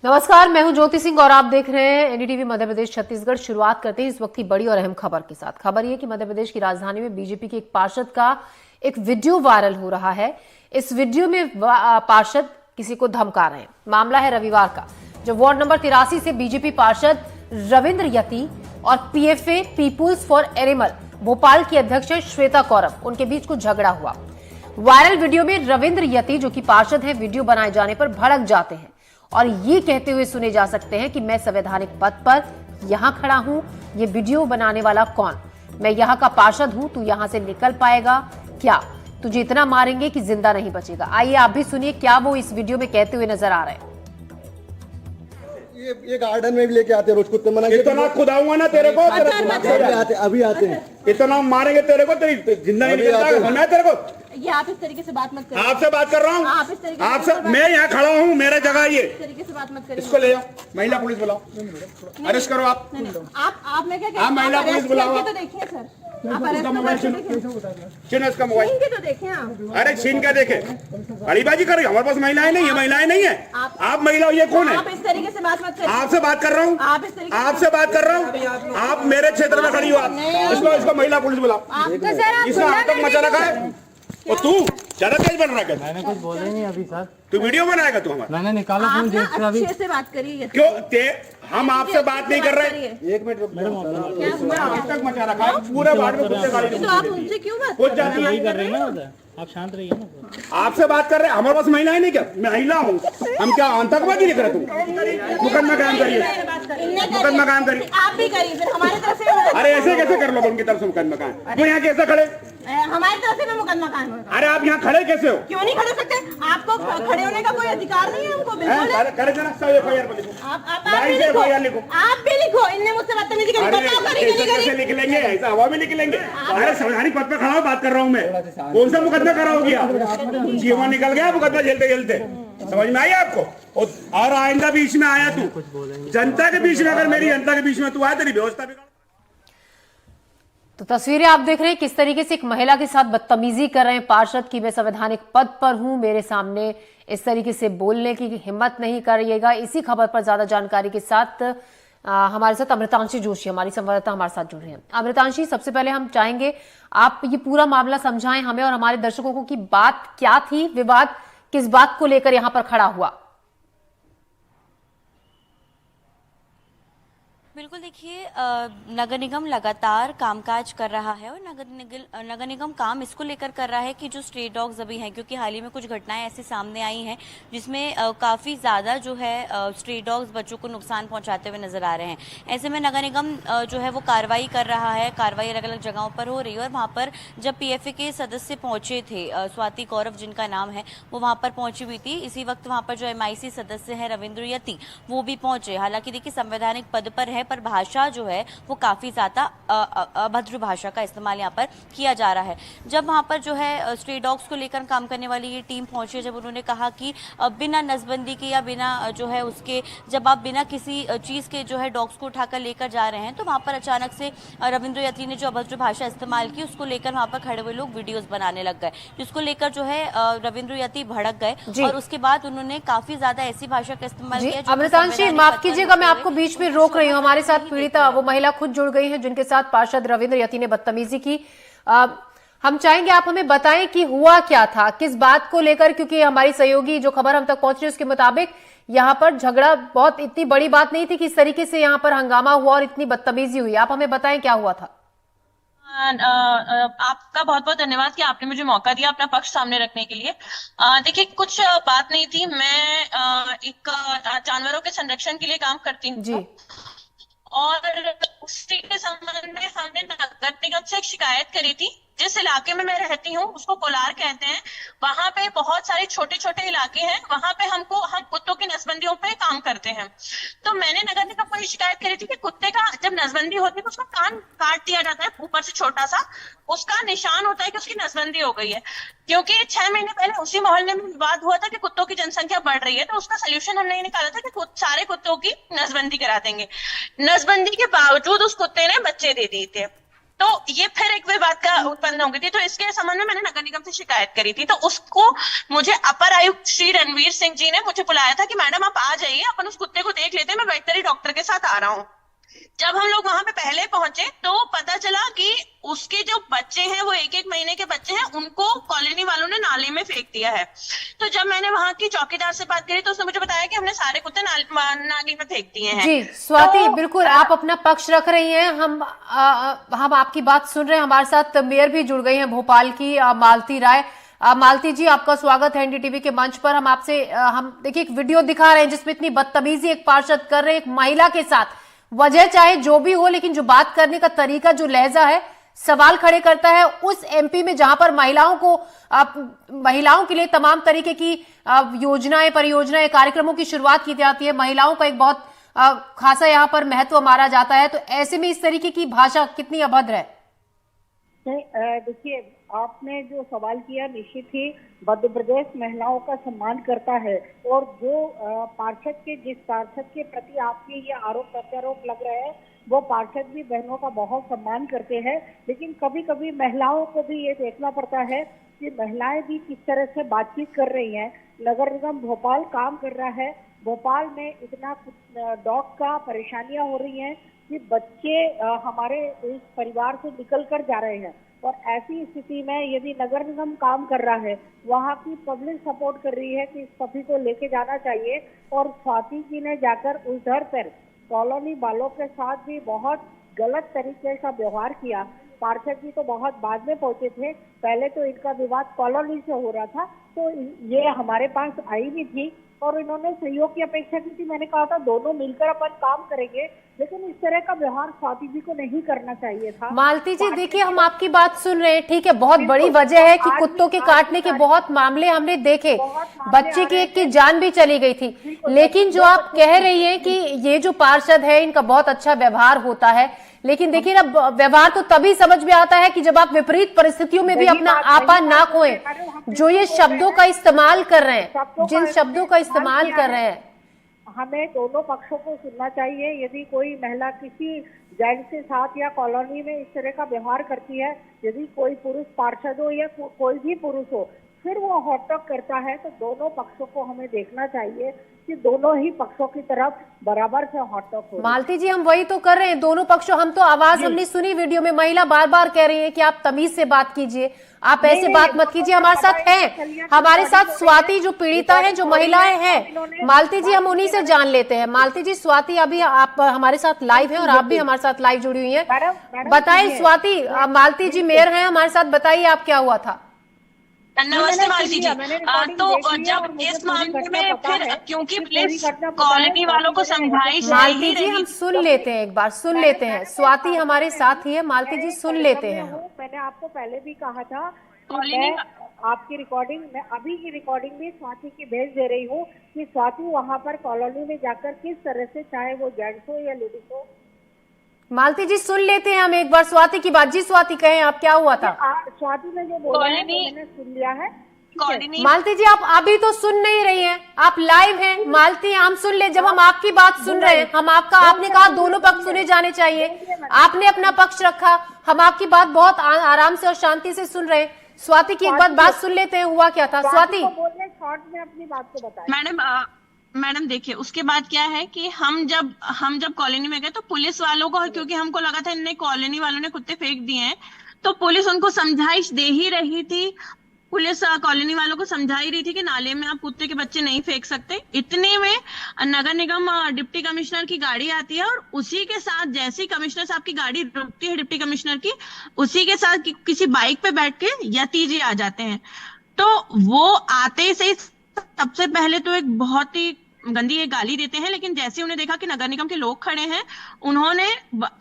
नमस्कार, मैं हूं ज्योति सिंह और आप देख रहे हैं एनडीटीवी मध्य प्रदेश छत्तीसगढ़। शुरुआत करते हैं इस वक्त की बड़ी और अहम खबर के साथ। खबर यह कि मध्य प्रदेश की राजधानी में बीजेपी के एक पार्षद का एक वीडियो वायरल हो रहा है। इस वीडियो में पार्षद किसी को धमका रहे हैं। मामला है रविवार का, जब वार्ड नंबर 83 से बीजेपी पार्षद रविंद्र यति और PFA people's for animal Bhopal की अध्यक्ष श्वेता कौरव, उनके बीच कुछ झगड़ा हुआ। वायरल वीडियो में रविंद्र यति, जो कि पार्षद है, वीडियो बनाए जाने पर भड़क जाते हैं और ये कहते हुए सुने जा सकते हैं कि मैं संवैधानिक पद पर यहां खड़ा हूं। ये वीडियो बनाने वाला कौन? मैं यहां का पार्षद हूं, तू यहां से निकल पाएगा क्या? तुझे इतना मारेंगे कि जिंदा नहीं बचेगा। आइए आप भी सुनिए क्या वो इस वीडियो में कहते हुए नजर आ रहे हैं। ये गार्डन में भी लेके आते हैं रोज कुत्ते। मना इतना खुदाऊंगा ना तेरे को, अभी आते हैं, इतना मारेंगे तेरे को, तेरी जिंदा नहीं निकलता है तेरे को। ये आप इस तरीके से बात मत करिए। आपसे बात कर रहा हूँ, आप इस तरीके आपसे। मैं यहाँ खड़ा हूँ, मेरा जगह ये। इस तरीके से बात मत करिए। इसको ले जाओ, महिला पुलिस बुलाओ, अरेस्ट करो आप। आप मैं क्या आप महिला पुलिस बुलाओ। तो देखिए सर, आप उसका मोबाइल छीन इसका मोबाइल। इनके तो देखें आप। अरे छीन क्या देखे, अड़ीबाजी कर रही। हमारे पास महिलाएं नहीं है, महिलाएं नहीं है। आप महिला, ये कौन है? आप इस तरीके से बात मत करिए। आपसे बात कर रहा हूँ, आप इस तरीके आपसे बात कर रहा हूँ। आप मेरे क्षेत्र में खड़ी हो। आप इसको महिला पुलिस बुलाओ। इसका आतंक मचा रखा है। और तू ज्यादा तेज बन रहा है। मैंने कुछ बोला ही नहीं अभी सर। तू वीडियो बनाएगा तू हमारा? मैंने निकाला फोन जेब से अभी। अच्छे से बात करिए। क्यों हम आपसे बात नहीं कर रहे? एक मिनट तक मचा रखा है पूरे वार्ड में कुत्ते गाड़ी। तो आप उनसे क्यों बात कुछ जाती यही है। कर रहे हैं ना उधर, आप शांत रहिए ना। आपसे बात कर रहे हैं। हमारे पास महिलाएं नहीं, क्या महिला हूँ हम? क्या आतंकवादी नहीं करे? तुम मुकदमा कायम करिए, मुकदमा कायम करिए। आप भी करिए, फिर हमारी तरफ से। अरे ऐसे कैसे कर लो उनकी तरफ से मुकदमा कायम? वो यहाँ कैसे खड़े? हमारी तरफ से मुकदमा कायम होगा। अरे आप यहाँ खड़े कैसे हो? क्यों नहीं खड़े सकते? आपको खड़े होने का कोई अधिकार नहीं है हमको, बिल्कुल। करे जना सब FIR पर लिखो। आप भी लिखो। आप भी लिखो। इनने मुझसे बदतमीजी करी, बताओ करी कि नहीं करी? कैसे लिख लेंगे? ऐसा हवा में लिख लेंगे? अरे संवैधानिक पद पर खड़ा हो, बात कर रहा हूँ मैं। कौन सा मुकदमा कराओगे आप? जीवन निकल गया मुकदमा झेलते झेलते। समझ में आई आपको? और आइंदा बीच में आया तू, जनता के बीच में, अगर मेरी जनता के बीच में तू आया, तेरी व्यवस्था बिगाड़। तो तस्वीरें आप देख रहे हैं किस तरीके से एक महिला के साथ बदतमीजी कर रहे हैं पार्षद की। मैं संवैधानिक पद पर हूं, मेरे सामने इस तरीके से बोलने की हिम्मत नहीं करिएगा। इसी खबर पर ज्यादा जानकारी के साथ हमारे साथ अमृतांशी जोशी, हमारी संवाददाता, हमारे साथ जुड़ रहे हैं। अमृतांशी, सबसे पहले हम चाहेंगे आप ये पूरा मामला समझाएं हमें और हमारे दर्शकों को कि बात क्या थी, विवाद किस बात को लेकर यहां पर खड़ा हुआ। बिल्कुल, देखिए नगर निगम लगातार कामकाज कर रहा है और नगर निगम काम इसको लेकर कर रहा है कि जो स्ट्रे डॉग्स अभी हैं, क्योंकि हाल ही में कुछ घटनाएं ऐसी सामने आई हैं जिसमें काफ़ी ज़्यादा जो है स्ट्रे डॉग्स बच्चों को नुकसान पहुंचाते हुए नजर आ रहे हैं। ऐसे में नगर निगम जो है वो कार्रवाई कर रहा है। कार्रवाई अलग अलग जगहों पर हो रही है और वहाँ पर जब PFA के सदस्य पहुंचे थे, स्वाति कौरव जिनका नाम है, वो वहाँ पर पहुंची हुई थी। इसी वक्त वहाँ पर जो MIC सदस्य है रविंद्र यति, वो भी पहुंचे। हालांकि देखिए संवैधानिक पद पर है, पर भाषा जो है वो काफी ज्यादा अभद्र भाषा का इस्तेमाल यहाँ पर किया जा रहा है। जब वहाँ पर जो है स्ट्रे डॉग्स को लेकर काम करने वाली ये टीम पहुंची, जब उन्होंने कहा कि बिना नसबंदी के या बिना जो है उसके, जब आप बिना किसी चीज के जो है डॉग्स को उठाकर लेकर जा रहे हैं, तो वहाँ पर अचानक से रविंद्र यति ने जो अभद्र भाषा इस्तेमाल की, उसको लेकर वहाँ पर खड़े हुए लोग वीडियोज बनाने लग गए, जिसको लेकर जो है रविंद्र यति भड़क गए और उसके बाद उन्होंने काफी ज्यादा ऐसी भाषा का इस्तेमाल किया। अमृतांशी, माफ कीजिएगा, मैं आपको बीच में रोक रही हूँ। हमारे साथ पीड़िता वो महिला खुद जुड़ गई हैं जिनके साथ पार्षद रविंद्र यति ने बदतमीजी की। हम चाहेंगे आप हमें बताएं कि हुआ क्या था, किस बात को लेकर, क्योंकि हमारी सहयोगी जो खबर हम तक पहुंच रही है उसके मुताबिक यहाँ पर झगड़ा बहुत इतनी बड़ी बात नहीं थी कि इस तरीके से यहाँ पर हंगामा हुआ और इतनी बदतमीजी हुई। आप हमें बताएं क्या हुआ था। आपका बहुत बहुत धन्यवाद कि आपने मुझे मौका दिया अपना पक्ष सामने रखने के लिए। देखिए, कुछ बात नहीं थी। मैं एक जानवरों के संरक्षण के लिए काम करती हूँ जी, और उसी के संबंध में हमने नगर निगम से एक शिकायत करी थी। जिस इलाके में मैं रहती हूँ उसको कोलार कहते हैं। वहां पे बहुत सारे छोटे छोटे इलाके हैं, वहां पे हम कुत्तों की नसबंदियों पे काम करते हैं। तो मैंने नगर निगम को ये शिकायत करी थी कि कुत्ते का जब नसबंदी होती है तो उसका कान काट दिया जाता है, ऊपर से छोटा सा उसका निशान होता है कि उसकी नसबंदी हो गई है। क्योंकि 6 महीने पहले उसी मोहल्ले में विवाद हुआ था कि कुत्तों की जनसंख्या बढ़ रही है, तो उसका सोल्यूशन हमने ये निकाला था कि सारे कुत्तों की नसबंदी करा देंगे। नसबंदी के बावजूद उस कुत्ते ने बच्चे दे दिए थे। तो ये फिर एक विवाद का उत्पन्न हो गई थी। तो इसके संबंध में मैंने नगर निगम से शिकायत करी थी। तो उसको मुझे अपर आयुक्त श्री रणवीर सिंह जी ने मुझे बुलाया था कि मैडम आप आ जाइए, अपन उस कुत्ते को देख लेते हैं, मैं वेटनरी डॉक्टर के साथ आ रहा हूँ। जब हम लोग वहां पे पहले पहुंचे तो पता चला कि उसके जो बच्चे हैं, वो 1-1 महीने के बच्चे हैं, उनको कॉलोनी वालों ने नाले में फेंक दिया है। तो जब मैंने वहां की चौकीदार से बात करी तो उसने मुझे बताया कि हमने सारे कुत्ते नाली में फेंक दिए हैं। जी स्वाति, बिल्कुल आप अपना पक्ष रख रही हैं, हम आपकी बात सुन रहे हैं। हमारे साथ मेयर भी जुड़ गई हैं भोपाल की, मालती राय। मालती जी, आपका स्वागत है एनडीटीवी के मंच पर। हम आपसे हम देखिए एक वीडियो दिखा रहे हैं जिसमें इतनी बदतमीजी एक पार्षद कर रहे हैं एक महिला के साथ। वजह चाहे जो भी हो, लेकिन जो बात करने का तरीका, जो लहजा है, सवाल खड़े करता है उस एमपी में जहां पर महिलाओं के लिए तमाम तरीके की योजनाएं, परियोजनाएं, कार्यक्रमों की शुरुआत की जाती है। महिलाओं का एक बहुत खासा यहाँ पर महत्व माना जाता है। तो ऐसे में इस तरीके की भाषा कितनी अभद्र है? देखिए, आपने जो सवाल किया निश्चित ही मध्य प्रदेश महिलाओं का सम्मान करता है, और जो जिस पार्षद के प्रति आपके ये आरोप प्रत्यारोप लग रहे हैं, वो पार्षद भी बहनों का बहुत सम्मान करते हैं। लेकिन कभी कभी महिलाओं को भी ये देखना पड़ता है कि महिलाएं भी किस तरह से बातचीत कर रही हैं। नगर निगम भोपाल काम कर रहा है, भोपाल में इतना डॉग का परेशानियां हो रही हैं कि बच्चे हमारे इस परिवार से निकल कर जा रहे हैं, और ऐसी स्थिति में यदि नगर निगम काम कर रहा है, वहाँ की पब्लिक सपोर्ट कर रही है कि इस पपी को लेके जाना चाहिए, और स्वाति जी ने जाकर उधर पर कॉलोनी वालों के साथ भी बहुत गलत तरीके का व्यवहार किया। पार्षद जी तो बहुत बाद में पहुंचे थे, पहले तो इनका विवाद कॉलोनी से हो रहा था, तो ये हमारे पास आई भी थी और इन्होंने सहयोग की अपेक्षा की थी। मैंने कहा था दोनों मिलकर अपन काम करेंगे, लेकिन इस तरह का व्यवहार स्वाति जी को नहीं करना चाहिए था। मालती जी, देखिए हम आपकी बात सुन रहे हैं, ठीक है, बहुत बड़ी वजह है कि कुत्तों के काटने के बहुत मामले हमने देखे, बच्चे की एक की जान भी चली गई थी। लेकिन जो आप कह रही हैं कि ये जो पार्षद है इनका बहुत अच्छा व्यवहार होता है, लेकिन देखिए ना, व्यवहार तो तभी समझ में आता है कि जब आप विपरीत परिस्थितियों में भी अपना आपा ना खोएं। जो ये शब्दों का इस्तेमाल कर रहे हैं, जिन शब्दों का इस्तेमाल कर रहे हैं, हमें दोनों पक्षों को सुनना चाहिए। यदि कोई महिला किसी जेंट्स के साथ या कॉलोनी में इस तरह का व्यवहार करती है, यदि कोई पुरुष पार्षद हो या कोई भी पुरुष हो, फिर वो हॉट टॉक करता है, तो दोनों पक्षों को हमें देखना चाहिए कि दोनों ही पक्षों की तरफ बराबर से हॉट टॉक हो। मालती जी, हम वही तो कर रहे हैं, दोनों पक्षों। हम तो आवाज हमने सुनी वीडियो में, महिला बार बार कह रही है कि आप तमीज से बात कीजिए, आप ऐसे बात मत कीजिए। हमारे साथ हैं, हमारे साथ स्वाति जो पीड़िता है, जो महिलाएं हैं। मालती जी, हम उन्हीं से जान लेते हैं। मालती जी, स्वाति अभी आप हमारे साथ लाइव हैं और आप भी हमारे साथ लाइव जुड़ी हुई हैं। बताइए स्वाति, मालती जी मेयर हैं हमारे साथ, बताइए आप क्या हुआ था? नमस्ते मालती जी। तो जब इस मामले में फिर क्योंकि पुलिस कॉलोनी वालों को समझाइश मालती जी, हम सुन लेते हैं, एक बार सुन लेते हैं। स्वाति हमारे साथ ही है, मालती जी सुन लेते हैं। मैंने आपको पहले भी कहा था, कॉलोनी आपकी रिकॉर्डिंग, मैं अभी की रिकॉर्डिंग भी स्वाति की भेज दे रही हूँ कि स्वाति वहाँ पर कॉलोनी में जाकर किस तरह से, चाहे वो जेंट्स हो या लेडीज हो। मालती जी सुन लेते हैं हम एक बार स्वाति की बात। जी स्वाति, कहें आप, क्या हुआ था? स्वाति ने जो बोला है मैंने सुन लिया है। मालती जी, आप अभी तो सुन नहीं रही हैं, आप लाइव हैं। मालती, हम सुन ले, जब हम आपकी बात सुन रहे हैं, हम आपका, आपने कहा दोनों पक्ष सुने जाने चाहिए, आपने अपना पक्ष रखा, हम आपकी बात बहुत आराम से और शांति से सुन रहे हैं। स्वाति की एक बात सुन लेते हैं, हुआ क्या था स्वाति? शॉर्ट में अपनी बात को बताएं। मैडम देखिए, उसके बाद क्या है कि हम जब कॉलोनी में गए तो पुलिस वालों को, क्योंकि हमको लगा था इनने कॉलोनी वालों ने कुत्ते फेंक दिए हैं, तो पुलिस उनको समझाइश दे ही रही थी। पुलिस कॉलोनी वालों को समझा ही रही थी कि नाले में आप कुत्ते के बच्चे नहीं फेंक सकते। इतने में नगर निगम डिप्टी कमिश्नर की गाड़ी आती है, और उसी के साथ जैसे ही कमिश्नर साहब की गाड़ी रुकती है, डिप्टी कमिश्नर की, उसी के साथ किसी बाइक पे बैठ के यति जी आ जाते हैं। तो वो आते से सबसे पहले तो एक बहुत ही गंदी एक गाली देते हैं, लेकिन जैसे उन्हें देखा कि नगर निगम के लोग खड़े हैं, उन्होंने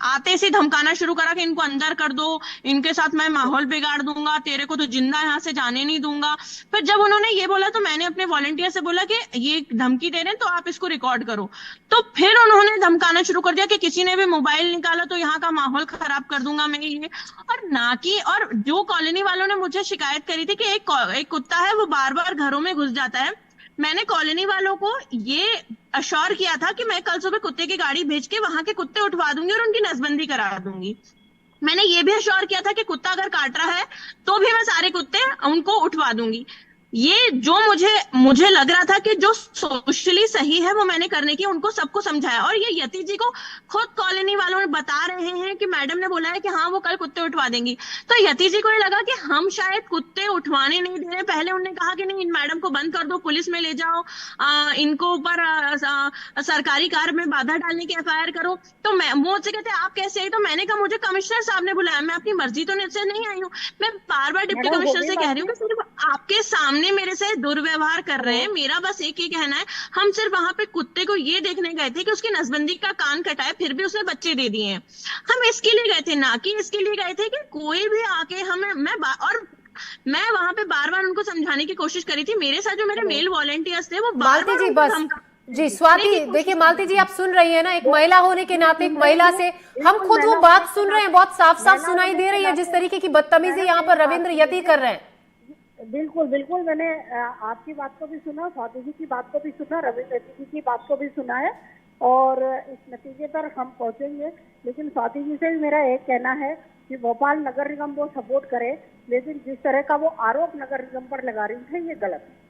आते से धमकाना शुरू करा कि इनको अंदर कर दो, इनके साथ मैं माहौल बिगाड़ दूंगा, तेरे को तो जिंदा यहाँ से जाने नहीं दूंगा। फिर जब उन्होंने ये बोला तो मैंने अपने वॉलंटियर से बोला कि ये धमकी दे रहे हैं तो आप इसको रिकॉर्ड करो। तो फिर उन्होंने धमकाना शुरू कर दिया कि किसी ने भी मोबाइल निकाला तो यहाँ का माहौल खराब कर दूंगा मैं, ये और ना की। और जो कॉलोनी वालों ने मुझे शिकायत करी थी कि एक कुत्ता है वो बार बार घरों में घुस जाता है, मैंने कॉलोनी वालों को ये अश्योर किया था कि मैं कल सुबह कुत्ते की गाड़ी भेज के वहां के कुत्ते उठवा दूंगी और उनकी नसबंदी करा दूंगी। मैंने ये भी अश्योर किया था कि कुत्ता अगर काट रहा है तो भी मैं सारे कुत्ते उनको उठवा दूंगी। ये जो मुझे लग रहा था कि जो सोशली सही है वो मैंने करने की उनको सबको समझाया। और ये यति जी को खुद कॉलोनी वालों ने बता रहे हैं कि मैडम ने बोला है कि हाँ वो कल कुत्ते उठवा देंगी। तो यति जी को ये लगा कि हम शायद कुत्ते उठवाने नहीं दे रहे। पहले उन्होंने कहा कि नहीं, इन मैडम को बंद कर दो, पुलिस में ले जाओ, इनको ऊपर सरकारी कार में बाधा डालने की FIR करो। तो मैं मुझसे कहते आप कैसे आई? तो मैंने कहा मुझे कमिश्नर साहब ने बुलाया, मैं अपनी मर्जी तो से नहीं आई हूँ। मैं बार बार डिप्टी कमिश्नर से कह रही हूँ कि सिर्फ आपके सामने मेरे से दुर्व्यवहार कर रहे हैं। मेरा बस एक ही कहना है, हम सिर्फ वहां पे कुत्ते को ये देखने गए थे कि उसकी नसबंदी का कान कटाए, फिर भी उसने बच्चे दे दिए हैं। हम इसके लिए गए थे, ना कि इसके लिए गए थे कि कोई भी आके हमें मैं वहां पे बार बार उनको समझाने की कोशिश करी थी। मेरे साथ जो मेरे मेल वॉलंटियर्स थे वो मालती जी बस जी स्वाति, देखिए मालती जी आप सुन रही है ना, एक महिला होने के नाते एक महिला से हम खुद वो बात सुन रहे हैं, बहुत साफ साफ सुनाई दे रही है जिस तरीके की बदतमीजी यहाँ पर रविंद्र यति कर रहे हैं। बिल्कुल बिल्कुल, मैंने आपकी बात को भी सुना, स्वाति जी की बात को भी सुना, रविंद्र जी की बात को भी सुना है और इस नतीजे पर हम पहुंचेंगे। लेकिन स्वाति जी से भी मेरा एक कहना है कि भोपाल नगर निगम वो सपोर्ट करे, लेकिन जिस तरह का वो आरोप नगर निगम पर लगा रही है ये गलत है।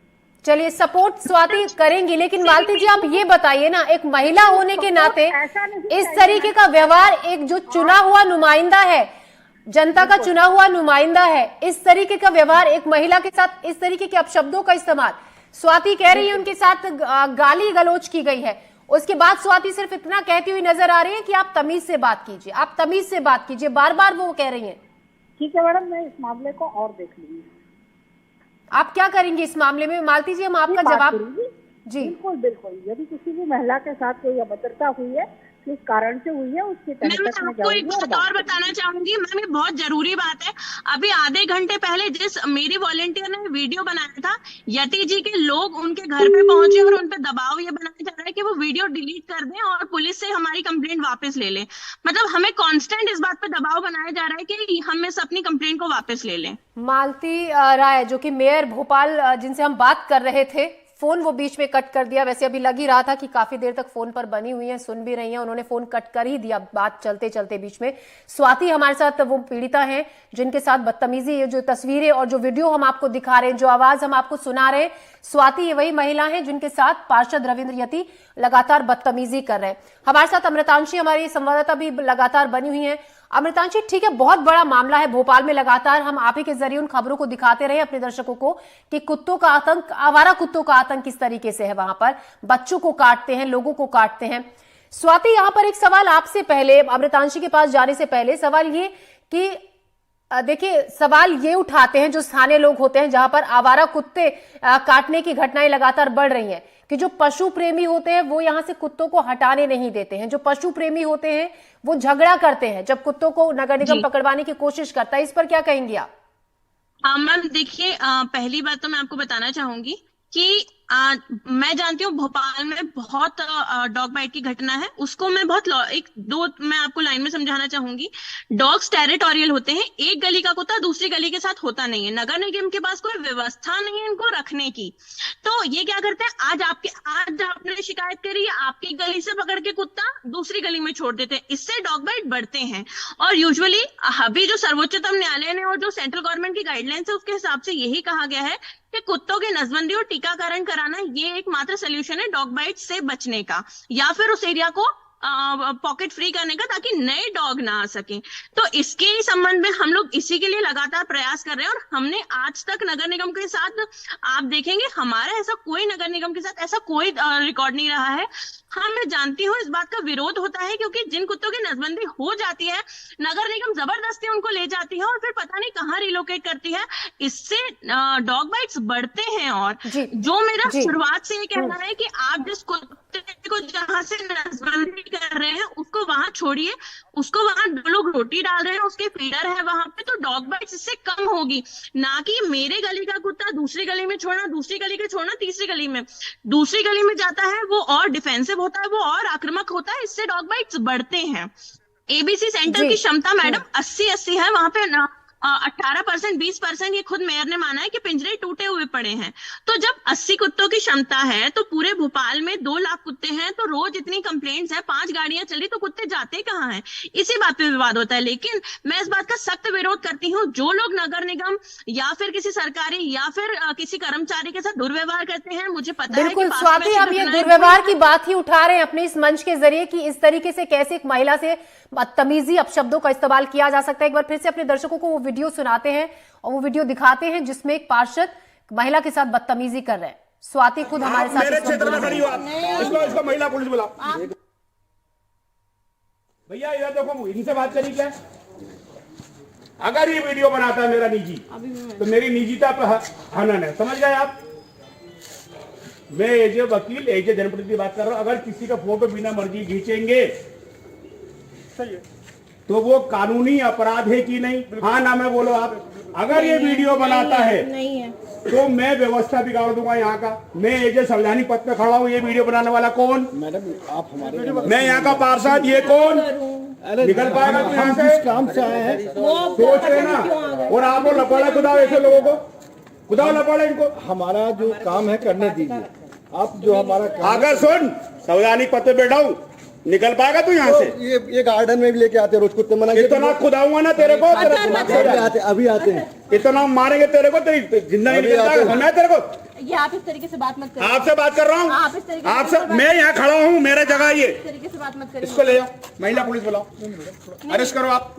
चलिए सपोर्ट स्वाति करेंगी, लेकिन मालती जी आप ये बताइए ना, एक महिला होने के नाते इस तरीके का व्यवहार, एक जो चुना हुआ नुमाइंदा है, जनता का चुना हुआ नुमाइंदा है, इस तरीके का व्यवहार एक महिला के साथ, इस तरीके के अपशब्दों का इस्तेमाल, स्वाति कह रही है उनके साथ गाली गलौज की गई है। उसके बाद स्वाति सिर्फ इतना कहती हुई नजर आ रही है कि आप तमीज से बात कीजिए, आप तमीज से बात कीजिए, बार बार वो कह रही है। ठीक है मैडम, मैं इस मामले को और देख लूंगी। आप क्या करेंगी इस मामले में? मालती जी हम आपका जवाब जी बिल्कुल बिल्कुल, यदि किसी भी महिला के साथ कोई अभद्रता हुई है, किस कारण से हुई है, उसकी तहत मैं आपको एक बात और बताना चाहूंगी मैम, ये बहुत जरूरी बात है। अभी आधे घंटे पहले जिस मेरी वॉलंटियर ने वीडियो बनाया था, यति जी के लोग उनके घर पे पहुंचे और उन पे दबाव ये बनाया जा रहा है कि वो वीडियो डिलीट कर दें और पुलिस से हमारी कंप्लेंट वापस ले लें। मतलब हमें कांस्टेंट इस बात पे दबाव बनाया जा रहा है कि हम इस अपनी कंप्लेंट को वापस ले लें। मालती राय जो कि मेयर भोपाल जिनसे हम बात कर रहे थे, फोन वो बीच में कट कर दिया। वैसे अभी लग ही रहा था कि काफी देर तक फोन पर बनी हुई हैं, सुन भी रही हैं, उन्होंने फोन कट कर ही दिया बात चलते चलते बीच में। स्वाति हमारे साथ वो पीड़िता हैं जिनके साथ बदतमीजी, ये जो तस्वीरें और जो वीडियो हम आपको दिखा रहे हैं, जो आवाज हम आपको सुना रहे हैं, स्वाति ये वही महिला है जिनके साथ पार्षद रविंद्र यति लगातार बदतमीजी कर रहे हैं। हमारे साथ अमृतांशी हमारी संवाददाता भी लगातार बनी हुई है। अमृतांशी, ठीक है, बहुत बड़ा मामला है भोपाल में, लगातार हम आप ही के जरिए उन खबरों को दिखाते रहे अपने दर्शकों को कि कुत्तों का आतंक, आवारा कुत्तों का आतंक किस तरीके से है, वहां पर बच्चों को काटते हैं, लोगों को काटते हैं। स्वाति, यहां पर एक सवाल आपसे पहले, अमृतांशी के पास जाने से पहले सवाल ये कि देखिए सवाल ये उठाते हैं जो स्थानीय लोग होते हैं, जहां पर आवारा कुत्ते काटने की घटनाएं लगातार बढ़ रही हैं, कि जो पशु प्रेमी होते हैं वो यहां से कुत्तों को हटाने नहीं देते हैं। जो पशु प्रेमी होते हैं वो झगड़ा करते हैं जब कुत्तों को नगर निगम पकड़वाने की कोशिश करता है। इस पर क्या कहेंगी आप? मैम देखिए, पहली बात तो मैं आपको बताना चाहूंगी कि मैं जानती हूँ भोपाल में बहुत डॉग बाइट की घटना है, उसको मैं बहुत मैं आपको लाइन में समझाना चाहूंगी। डॉग्स टेरिटोरियल होते हैं, एक गली का कुत्ता दूसरी गली के साथ होता नहीं है। नगर निगम के पास कोई व्यवस्था नहीं है इनको रखने की, तो ये क्या करते हैं, आज आपने शिकायत करी, आपकी गली से पकड़ के कुत्ता दूसरी गली में छोड़ देते हैं, इससे डॉग बाइट बढ़ते हैं। और यूजुअली अभी जो सर्वोच्चतम न्यायालय ने और जो सेंट्रल गवर्नमेंट की गाइडलाइंस है उसके हिसाब से यही कहा गया है कि कुत्तों की नसबंदी और टीकाकरण कराना ये एकमात्र सोल्यूशन है डॉग बाइट से बचने का, या फिर उस एरिया को पॉकेट फ्री करने का, ताकि नए डॉग ना आ सके। तो इसके संबंध में हम लोग इसी के लिए लगातार प्रयास कर रहे हैं और हमने आज तक नगर निगम के साथ, आप देखेंगे हमारा ऐसा कोई नगर निगम के साथ ऐसा कोई रिकॉर्ड नहीं रहा है। हाँ, मैं जानती हूँ इस बात का विरोध होता है, क्योंकि जिन कुत्तों की नसबंदी हो जाती है नगर निगम जबरदस्ती उनको ले जाती है और फिर पता नहीं कहाँ रिलोकेट करती है, इससे डॉग बाइट्स बढ़ते हैं। और जो मेरा शुरुआत से ये कहना है कि आप जिस कुत्ते को जहाँ से नसबंदी कर रहे हैं उसको वहां छोड़िए, उसको वहां लोग रोटी डाल रहे हैं, उसके फीडर है वहां पे, तो डॉग बाइट्स इससे कम होगी। ना कि मेरे गली का कुत्ता दूसरी गली में छोड़ना, दूसरी गली का छोड़ना तीसरी गली में, दूसरी गली में जाता है वो और डिफेंसिव होता है, वो और आक्रामक होता है, इससे डॉग बाइट्स बढ़ते हैं। एबीसी सेंटर की क्षमता मैडम 80 है, वहां पे 18%, 20% ये खुद मेयर ने माना है कि पिंजरे टूटे हुए पड़े हैं। तो जब 80 कुत्तों की क्षमता है तो पूरे भोपाल में 2 लाख कुत्ते हैं, तो रोज इतनी कंप्लेंट्स है, 5 गाड़ियां चल रही, तो कुत्ते जाते कहाँ हैं? इसी बात पे विवाद होता है। लेकिन मैं इस बात का सख्त विरोध करती हूँ, जो लोग नगर निगम या फिर किसी सरकारी या फिर किसी कर्मचारी के साथ दुर्व्यवहार करते हैं, मुझे पता है बिल्कुल कि स्वाति, हम ये दुर्व्यवहार की बात ही उठा रहे हैं अपने इस मंच के जरिए कि इस तरीके से कैसे एक महिला से बदतमीजी अपशब्दों का इस्तेमाल किया जा सकता है। एक बार फिर से अपने दर्शकों को वो वीडियो सुनाते हैं और वो वीडियो दिखाते हैं जिसमें एक पार्षद महिला के साथ बदतमीजी कर रहे हैं। स्वाति खुद हमारे साथ मेरे क्षेत्र में खड़ी हो आप, इसको महिला पुलिस बुलाओ। भैया इधर देखो, इनसे बात करी क्या? अगर ये वीडियो बनाता है मेरा निजी, तो मेरी निजीता पर हनन है, समझ गए आप? मैं एज ए वकील, एज ए जनप्रतिनिधि बात कर रहा हूं। अगर किसी का फोटो बिना मर्जी खींचेंगे तो वो कानूनी अपराध है कि नहीं? हाँ ना मैं बोलो आप। अगर ये वीडियो बनाता है नहीं है तो मैं व्यवस्था बिगाड़ दूंगा यहाँ का। मैं एज ए संवैधानिक पद पे खड़ा हूँ, ये वीडियो बनाने वाला कौन? मैडम आप हमारे, मैं यहाँ का पार्षद, ये कौन निकल पाएगा? तो यहाँ से काम से आए हैं, सोच रहे ना। और आप लोग लपाड़ा खुदाओ ऐसे लोगों को, खुदाओ लपाड़ा इनको। हमारा जो काम है करने दीजिए आप, जो हमारा काम अगर सुन संवैधानिक पद पे बैठा हूँ, निकल पाएगा तू यहाँ से? ये गार्डन में भी लेके आते रोज कुत्ते मना के, इतना खुदाऊंगा ना तेरे को, अभी आते हैं, इतना मारेंगे तेरे को, तेरी जिंदा नहीं निकलता है तेरे को। ये आप इस तरीके से बात मत करिए। आपसे बात कर रहा हूँ, आप इस तरीके से आपसे। मैं यहाँ खड़ा हूँ, मेरा जगह ये। इस तरीके से बात मत करिए। इसको ले जाओ, महिला पुलिस बुलाओ, अरेस्ट करो आप।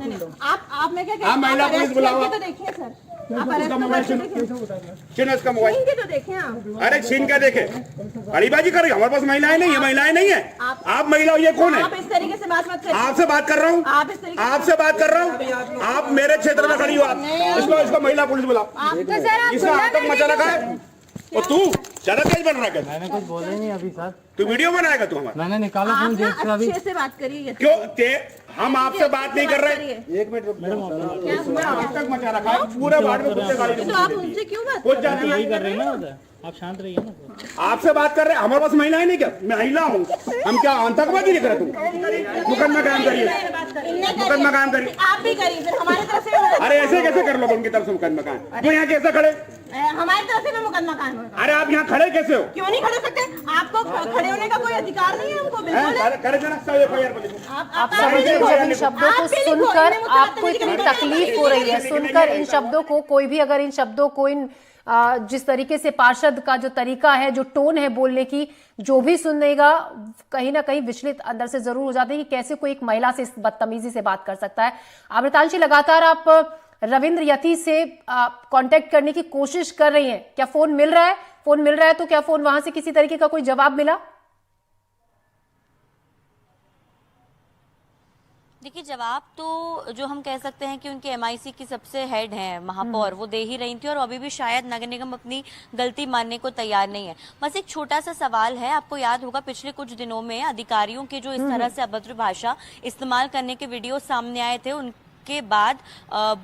आप मैं क्या हाँ, महिला पुलिस बुलाओ। तो देखिए सर, आप इसका मोबाइल छीन इसका मोबाइल। छीन के तो देखें आप। अरे छीन के देखे, अड़ीबाजी कर रही। हमारे पास महिलाएं नहीं है, महिलाएं नहीं है। आप महिला, ये कौन है? आप इस तरीके से बात मत करिए। आपसे बात कर रहा हूँ, आप इस तरीके आपसे बात कर रहा हूँ। आप मेरे क्षेत्र में खड़ी हो आप, इसको महिला पुलिस बुलाओ। इसका आतंक मचा रखा है। और तू ज्यादा तेज बन रहा है? मैंने कुछ बोला ही नहीं अभी सर। तू वीडियो बनाएगा तू हमारा? मैंने निकाला फोन जेब से अभी। अच्छे से बात करिए। क्यों हम आपसे बात नहीं कर रहे? 1 मिनट आतंक मचा रखा है पूरे वार्ड में, कुत्ते गाड़ी तो आप उनसे क्यों बात कुछ जाती यही कर रहे हैं ना उधर, आप शांत रहिए ना। आपसे बात कर रहे हैं। हमारे पास महिलाएं नहीं क्या? मैं महिला हूँ, हम क्या आतंकवादी लिख रहे? तुम मुकदमा कायम करिए, मुकदमा कायम करिए। आप भी करिए फिर हमारी तरफ से। अरे ऐसे कैसे कर लो उनकी तरफ से मुकदमा कायम? वो यहाँ कैसे खड़े? हमारी तरफ से मुकदमा कायम होगा। अरे आप यहाँ खड़े कैसे हो? क्यों नहीं खड़े सकते? आपको खड़े होने का कोई अधिकार नहीं है हमको, बिल्कुल। करे देना सब FIR बनेगी। आप समझिए इन शब्दों को सुनकर आपको इतनी तकलीफ हो रही है, सुनकर इन शब्दों को। कोई भी अगर इन शब्दों को, इन जिस तरीके से पार्षद का जो तरीका है, जो टोन है बोलने की, जो भी सुनेगा कहीं ना कहीं विचलित अंदर से जरूर हो जाते हैं कि कैसे कोई एक महिला से इस बदतमीजी से बात कर सकता है। अमृतांशी, लगातार आप रविंद्र यति से कांटेक्ट करने की कोशिश कर रही हैं, क्या फोन मिल रहा है? फोन मिल रहा है तो क्या फोन वहां से किसी तरीके का कोई जवाब मिला? देखिए, जवाब तो जो हम कह सकते हैं कि उनके MIC की सबसे हेड हैं महापौर, वो दे ही रही थी, और अभी भी शायद नगर निगम अपनी गलती मानने को तैयार नहीं है। बस एक छोटा सा सवाल है, आपको याद होगा पिछले कुछ दिनों में अधिकारियों के जो इस तरह से अभद्र भाषा इस्तेमाल करने के वीडियो सामने आए थे, के बाद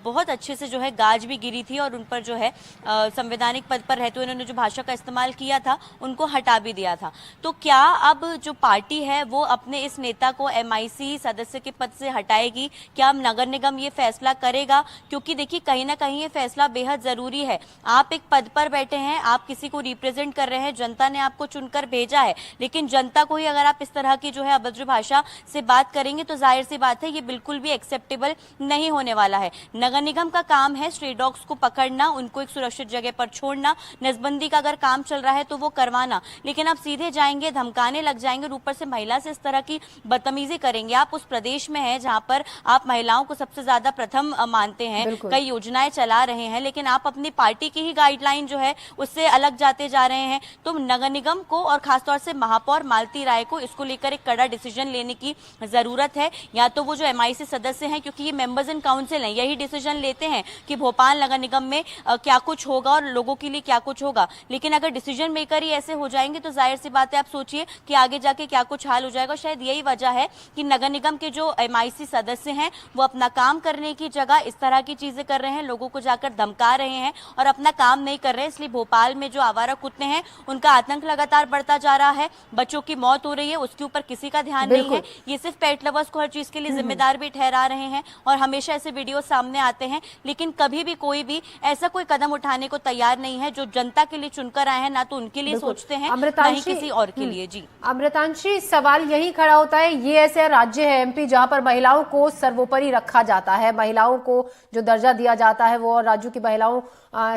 बहुत अच्छे से जो है गाज भी गिरी थी, और उन पर जो है संवैधानिक पद पर रहते हुए उन्होंने जो भाषा का इस्तेमाल किया था उनको हटा भी दिया था। तो क्या अब जो पार्टी है वो अपने इस नेता को MIC सदस्य के पद से हटाएगी? क्या अब नगर निगम ये फैसला करेगा? क्योंकि देखिए, कहीं ना कहीं ये फैसला बेहद जरूरी है। आप एक पद पर बैठे हैं, आप किसी को रिप्रेजेंट कर रहे हैं, जनता ने आपको चुनकर भेजा है, लेकिन जनता को ही अगर आप इस तरह की जो है अभद्र भाषा से बात करेंगे तो जाहिर सी बात है ये बिल्कुल भी एक्सेप्टेबल नहीं होने वाला है। नगर निगम का काम है स्ट्रे डॉग्स को पकड़ना, उनको एक सुरक्षित जगह पर छोड़ना, नसबंदी का अगर काम चल रहा है तो वो करवाना, लेकिन आप सीधे जाएंगे, धमकाने लग जाएंगे और ऊपर से महिला से इस तरह की बदतमीजी करेंगे। आप उस प्रदेश में हैं जहां पर आप महिलाओं को सबसे ज्यादा प्रथम मानते हैं, कई योजनाएं चला रहे हैं, लेकिन आप अपनी पार्टी की ही गाइडलाइन जो है उससे अलग जाते जा रहे हैं। तो नगर निगम को और खासतौर से महापौर मालती राय को इसको लेकर एक कड़ा डिसीजन लेने की जरूरत है। या तो वो जो MIC सदस्य हैं, क्योंकि ये मेंबर्स इन काउंसिल हैं, यही डिसीजन लेते हैं कि भोपाल नगर निगम में क्या कुछ होगा और लोगों के लिए क्या कुछ होगा, लेकिन अगर डिसीजन मेकर ही ऐसे हो जाएंगे तो जाहिर सी बात है आप सोचिए कि आगे जाके क्या कुछ हाल हो जाएगा। शायद यही वजह है कि नगर निगम के जो MIC सदस्य हैं वो अपना काम करने की जगह इस तरह की चीजें कर रहे हैं, लोगों को जाकर धमका रहे हैं और अपना काम नहीं कर रहे हैं। इसलिए भोपाल में जो आवारा कुत्ते हैं उनका आतंक लगातार बढ़ता जा रहा है, बच्चों की मौत हो रही है, उसके ऊपर किसी का ध्यान नहीं है। ये सिर्फ पेट लवर्स को हर चीज के लिए जिम्मेदार भी ठहरा रहे हैं और हम हमेशा ऐसे वीडियो सामने आते हैं, लेकिन कभी भी कोई भी ऐसा कोई कदम उठाने को तैयार नहीं है। जो जनता के लिए चुनकर आए हैं ना तो उनके लिए सोचते हैं, ना ही किसी और के लिए। जी अमृतांशी, सवाल यही खड़ा होता है, ये ऐसा राज्य है एमपी जहां पर महिलाओं को सर्वोपरि रखा जाता है, महिलाओं को जो दर्जा दिया जाता है वो और राज्यों की महिलाओं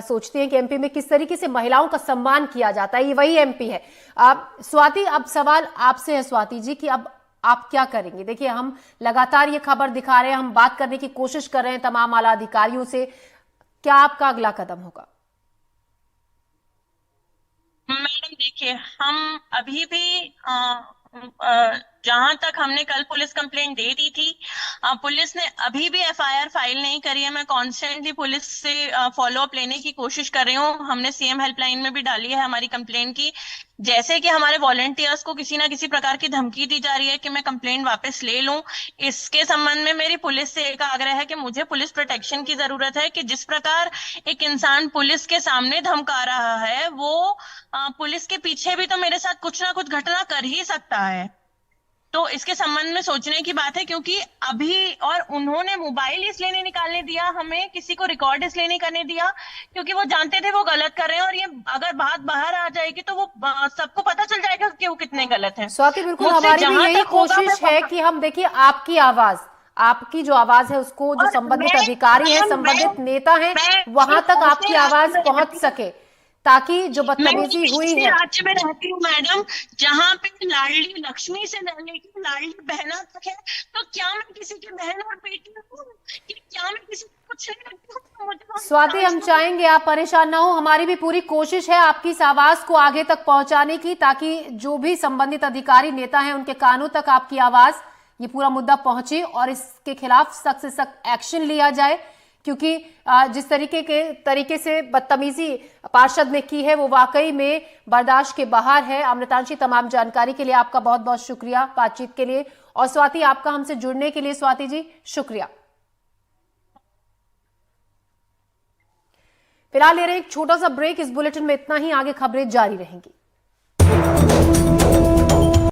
सोचती हैं कि एमपी में किस तरीके से महिलाओं का सम्मान किया जाता है, ये वही एमपी है। स्वाति, अब सवाल आपसे है स्वाति जी कि अब आप क्या करेंगे? देखिए, हम लगातार ये खबर दिखा रहे हैं, हम बात करने की कोशिश कर रहे हैं तमाम आला अधिकारियों से, क्या आपका अगला कदम होगा? मैडम देखिए, हम अभी भी जहां तक हमने कल पुलिस कंप्लेंट दे दी थी, पुलिस ने अभी भी एफआईआर फाइल नहीं करी है। मैं कॉन्स्टेंटली पुलिस से फॉलो अप लेने की कोशिश कर रही हूँ। हमने सीएम हेल्पलाइन में भी डाली है हमारी कंप्लेंट की। जैसे कि हमारे वॉलंटियर्स को किसी ना किसी प्रकार की धमकी दी जा रही है कि मैं कंप्लेंट वापस ले लूं, इसके संबंध में मेरी पुलिस से एक आग्रह है कि मुझे पुलिस प्रोटेक्शन की जरूरत है। कि जिस प्रकार एक इंसान पुलिस के सामने धमका रहा है, वो पुलिस के पीछे भी तो मेरे साथ कुछ ना कुछ घटना कर ही सकता है। तो इसके संबंध में सोचने की बात है, क्योंकि अभी और उन्होंने मोबाइल इसलिए नहीं निकालने दिया हमें, किसी को रिकॉर्ड इसलिए नहीं करने दिया क्योंकि वो जानते थे वो गलत कर रहे हैं, और ये अगर बात बाहर आ जाएगी तो वो सबको पता चल जाएगा कि वो कितने गलत हैं। स्वाति, बिल्कुल हमारी भी यही कोशिश है कि हम देखिए आपकी आवाज, आपकी जो आवाज है उसको जो संबंधित अधिकारी हैं, संबंधित नेता हैं, वहां तक आपकी आवाज पहुंच सके, ताकि जो बदतमीजी हुई है। राज्य में रहती हूँ मैडम, जहाँ पे लाडली लक्ष्मी से लेकर लाडली बहना तक है, तो क्या मैं किसी की बहन और बेटी हूँ? क्या मैं किसी को कुछ नहीं लगती हूँ? स्वाति, हम चाहेंगे आप परेशान ना हो, हमारी भी पूरी कोशिश है आपकी इस आवाज को आगे तक पहुंचाने की, ताकि जो भी संबंधित अधिकारी नेता हैं उनके कानों तक आपकी आवाज, ये पूरा मुद्दा पहुंचे और इसके खिलाफ सख्त से सख्त एक्शन लिया जाए। क्योंकि जिस तरीके से बदतमीजी पार्षद ने की है वो वाकई में बर्दाश्त के बाहर है। अमृतांशी, तमाम जानकारी के लिए आपका बहुत बहुत शुक्रिया बातचीत के लिए, और स्वाति आपका हमसे जुड़ने के लिए स्वाति जी शुक्रिया। फिलहाल ले रहे एक छोटा सा ब्रेक, इस बुलेटिन में इतना ही, आगे खबरें जारी रहेंगी।